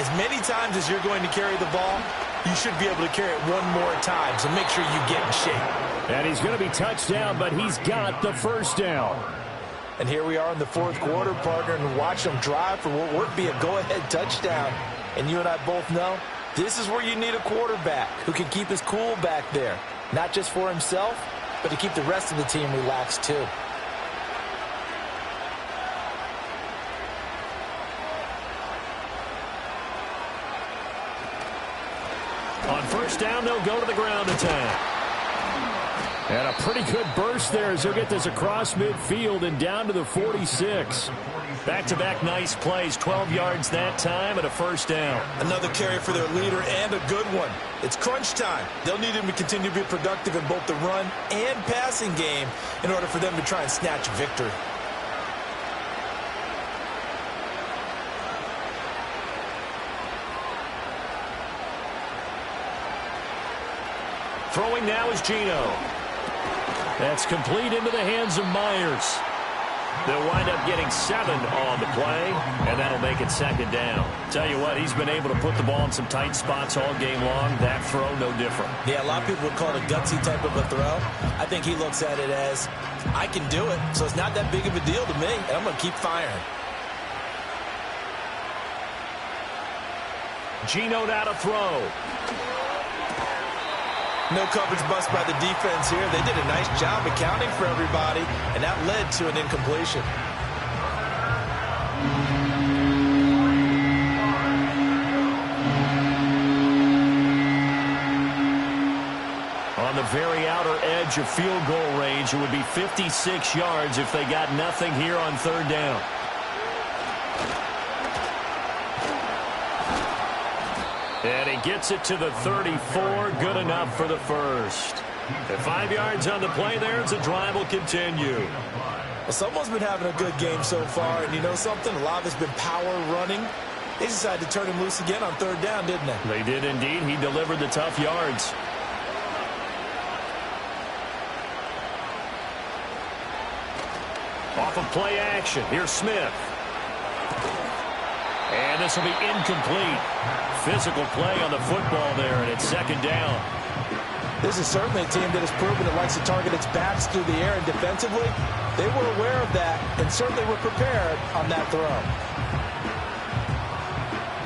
as many times as you're going to carry the ball, you should be able to carry it one more time, so make sure you get in shape. And he's going to be touched down, but he's got the first down. And here we are in the fourth quarter, partner, and watch them drive for what would be a go-ahead touchdown. And you and I both know this is where you need a quarterback who can keep his cool back there, not just for himself, but to keep the rest of the team relaxed too. On first down, they'll go to the ground attack. And a pretty good burst there as he'll get this across midfield and down to the 46. Back-to-back nice plays, 12 yards that time and a first down. Another carry for their leader and a good one. It's crunch time. They'll need him to continue to be productive in both the run and passing game in order for them to try and snatch victory. Throwing now is Geno. That's complete into the hands of Myers. They'll wind up getting 7 on the play, and that'll make it second down. Tell you what, he's been able to put the ball in some tight spots all game long. That throw, no different. Yeah, a lot of people would call it a gutsy type of a throw. I think he looks at it as, I can do it, so it's not that big of a deal to me, and I'm going to keep firing. Geno now to throw. No coverage bust by the defense here. They did a nice job accounting for everybody, and that led to an incompletion. On the very outer edge of field goal range, it would be 56 yards if they got nothing here on third down. And he gets it to the 34. Good enough for the first. At 5 yards on the play there, the drive will continue. Well, someone's been having a good game so far, and you know something? A lot of it's been power running. They decided to turn him loose again on third down, didn't they? They did indeed. He delivered the tough yards. Off of play action, here's Smith. And this will be incomplete. Physical play on the football there, and it's second down. This is certainly a team that has proven it likes to target its backs through the air, and defensively, they were aware of that and certainly were prepared on that throw.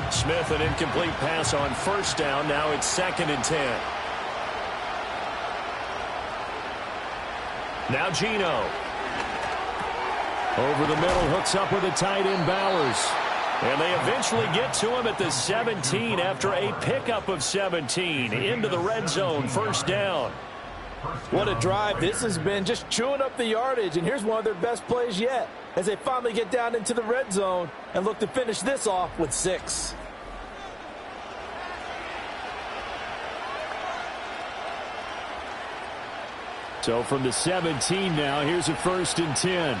Smith, an incomplete pass on first down. Now it's 2nd and 10. Now Geno. Over the middle, hooks up with a tight end, Bowers. And they eventually get to him at the 17 after a pickup of 17 into the red zone. First down. What a drive this has been, just chewing up the yardage. And here's one of their best plays yet as they finally get down into the red zone and look to finish this off with 6. So from the 17 now, here's a 1st and 10.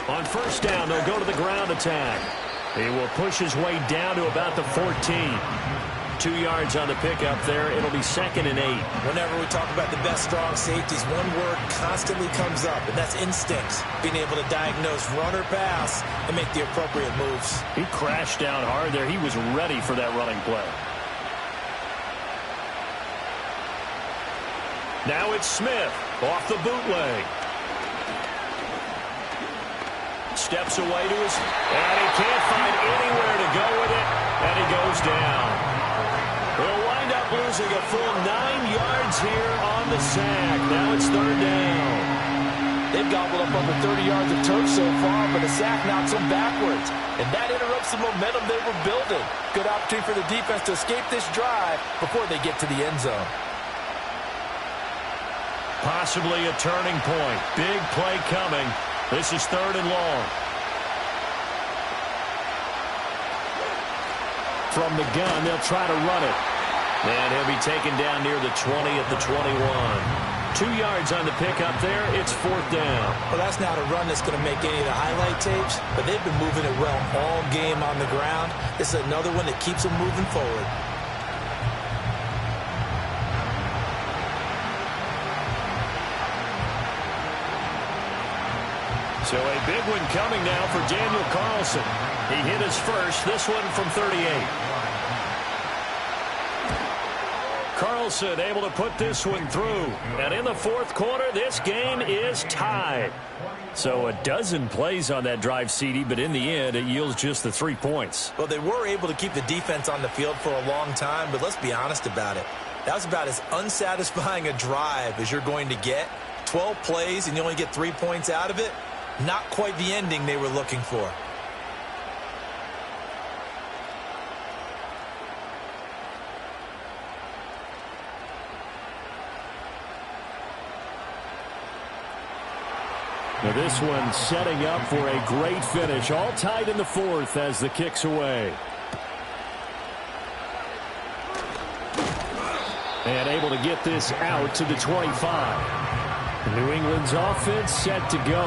On first down, they'll go to the ground attack. He will push his way down to about the 14. 2 yards on the pickup there. It'll be 2nd and 8. Whenever we talk about the best strong safeties, one word constantly comes up, and that's instincts. Being able to diagnose run or pass and make the appropriate moves. He crashed down hard there. He was ready for that running play. Now it's Smith off the bootleg. Steps away to his, and he can't find anywhere to go with it, and he goes down. He'll wind up losing a full 9 yards here on the sack. Now it's 3rd down. They've gobbled up over 30 yards of turf so far, but the sack knocks them backwards, and that interrupts the momentum they were building. Good opportunity for the defense to escape this drive before they get to the end zone. Possibly a turning point. Big play coming. This is 3rd and long. From the gun, they'll try to run it. And he'll be taken down near the 20 at the 21. 2 yards on the pickup there. It's 4th down. Well, that's not a run that's going to make any of the highlight tapes, but they've been moving it well all game on the ground. This is another one that keeps them moving forward. So a big one coming now for Daniel Carlson. He hit his first, this one from 38. Carlson able to put this one through. And in the 4th quarter, this game is tied. So a dozen plays on that drive, CD, but in the end, it yields just the 3 points. Well, they were able to keep the defense on the field for a long time, but let's be honest about it. That was about as unsatisfying a drive as you're going to get. 12 plays and you only get 3 points out of it. Not quite the ending they were looking for. Now this one setting up for a great finish. All tied in the fourth as the kick's away. And able to get this out to the 25. New England's offense set to go.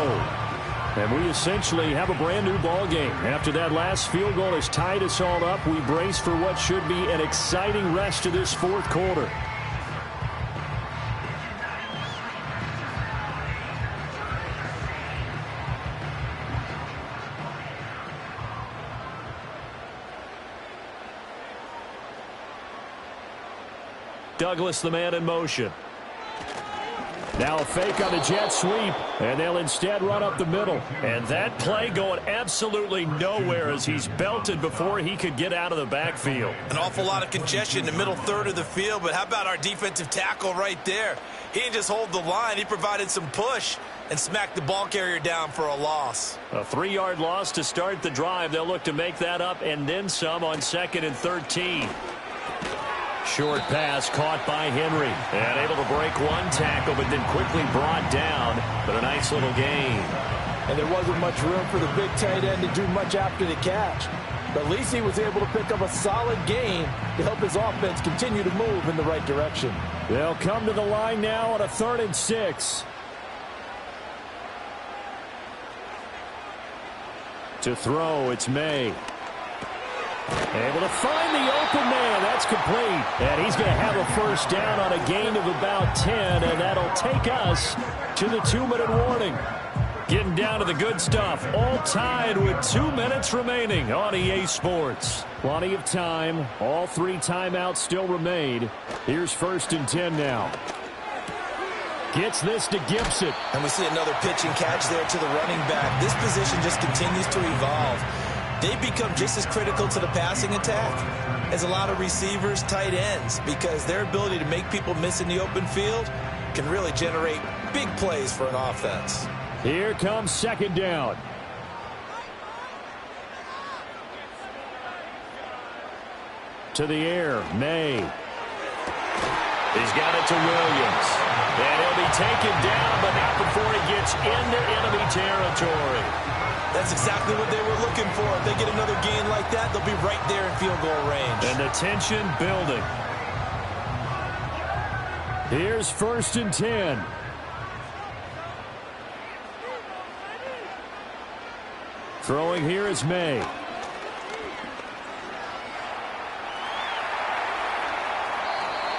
And we essentially have a brand new ball game. After that last field goal has tied us all up, we brace for what should be an exciting rest to this fourth quarter. Douglas, the man in motion. Now a fake on the jet sweep, and they'll instead run up the middle. And that play going absolutely nowhere as he's belted before he could get out of the backfield. An awful lot of congestion in the middle third of the field, but how about our defensive tackle right there? He didn't just hold the line, he provided some push and smacked the ball carrier down for a loss. A 3-yard loss to start the drive. They'll look to make that up and then some on 2nd and 13. Short pass caught by Henry. And able to break one tackle, but then quickly brought down. But a nice little gain. And there wasn't much room for the big tight end to do much after the catch. But at least he was able to pick up a solid gain to help his offense continue to move in the right direction. They'll come to the line now on a 3rd and 6. To throw, it's May. Able to find the open man. That's complete. And he's going to have a first down on a gain of about 10, and that'll take us to the 2-minute warning. Getting down to the good stuff. All tied with 2 minutes remaining on EA Sports. Plenty of time. All 3 timeouts still remain. Here's 1st and 10 now. Gets this to Gibson. And we see another pitch and catch there to the running back. This position just continues to evolve. They become just as critical to the passing attack as a lot of receivers, tight ends, because their ability to make people miss in the open field can really generate big plays for an offense. Here comes 2nd down. To the air, May. He's got it to Williams. And he'll be taken down, but not before he gets into enemy territory. That's exactly what they were looking for. If they get another gain like that, they'll be right there in field goal range. And the tension building. Here's 1st and 10. Throwing here is May.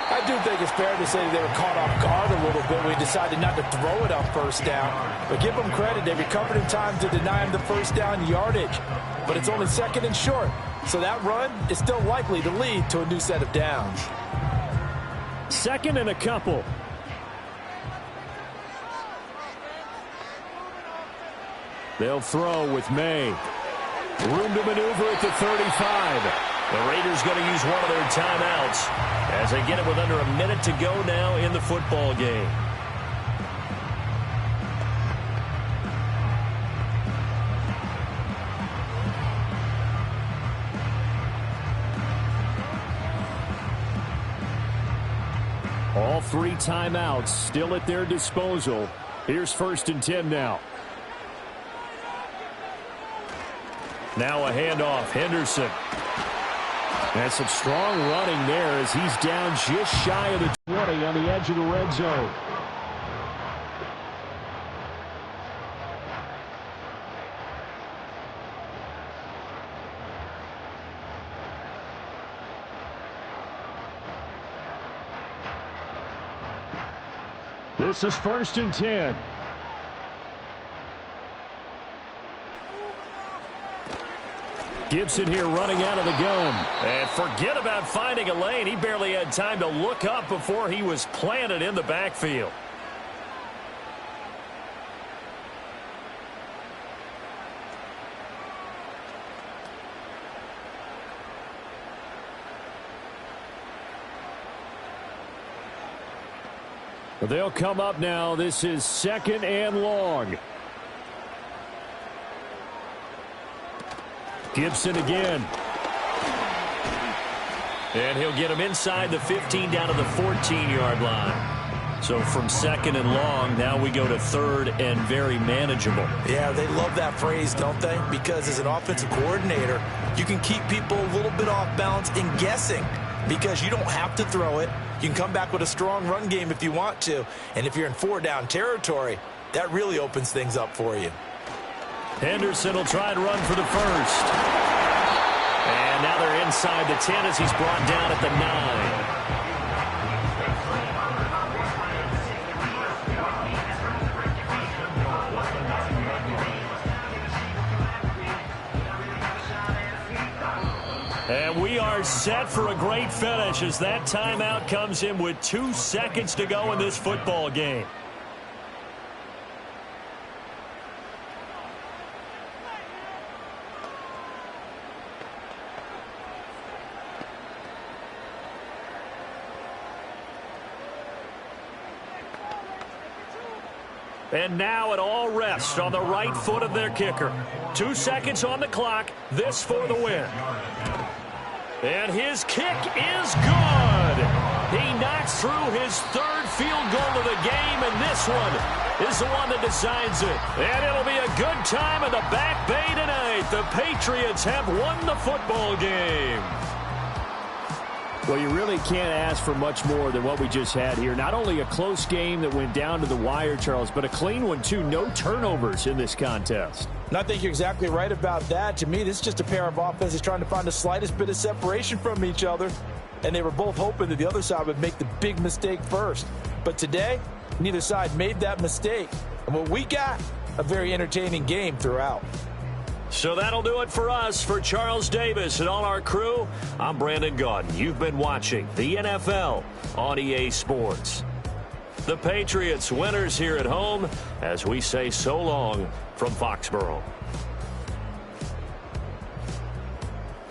I do think it's fair to say they were caught off guard a little bit when he decided not to throw it on 1st down. But give them credit, they recovered in time to deny him the 1st down yardage. But it's only 2nd and short, so that run is still likely to lead to a new set of downs. 2nd and a couple. They'll throw with May. Room to maneuver at the 35. The Raiders going to use one of their timeouts as they get it with under a minute to go now in the football game. All 3 timeouts still at their disposal. Here's 1st and 10 now. Now a handoff, Henderson. And some strong running there as he's down just shy of the 20 on the edge of the red zone. This is 1st and 10. Gibson here running out of the gun. And forget about finding a lane. He barely had time to look up before he was planted in the backfield. They'll come up now. This is 2nd and long. Gibson again. And he'll get him inside the 15 down to the 14-yard line. So from second and long, now we go to third and very manageable. Yeah, they love that phrase, don't they? Because as an offensive coordinator, you can keep people a little bit off balance and guessing because you don't have to throw it. You can come back with a strong run game if you want to. And if you're in 4-down territory, that really opens things up for you. Henderson will try and run for the first. And now they're inside the 10 as he's brought down at the 9. And we are set for a great finish as that timeout comes in with 2 seconds to go in this football game. And now it all rests on the right foot of their kicker. 2 seconds on the clock. This for the win. And his kick is good. He knocks through his third field goal of the game, and this one is the one that decides it. And it'll be a good time in the Back Bay tonight. The Patriots have won the football game. Well, you really can't ask for much more than what we just had here. Not only a close game that went down to the wire, Charles, but a clean one, too. No turnovers in this contest. And I think you're exactly right about that. To me, this is just a pair of offenses trying to find the slightest bit of separation from each other. And they were both hoping that the other side would make the big mistake first. But today, neither side made that mistake. And what we got, a very entertaining game throughout. So that'll do it for us. For Charles Davis and all our crew, I'm Brandon Gaudin. You've been watching the NFL on EA Sports. The Patriots winners here at home as we say so long from Foxborough.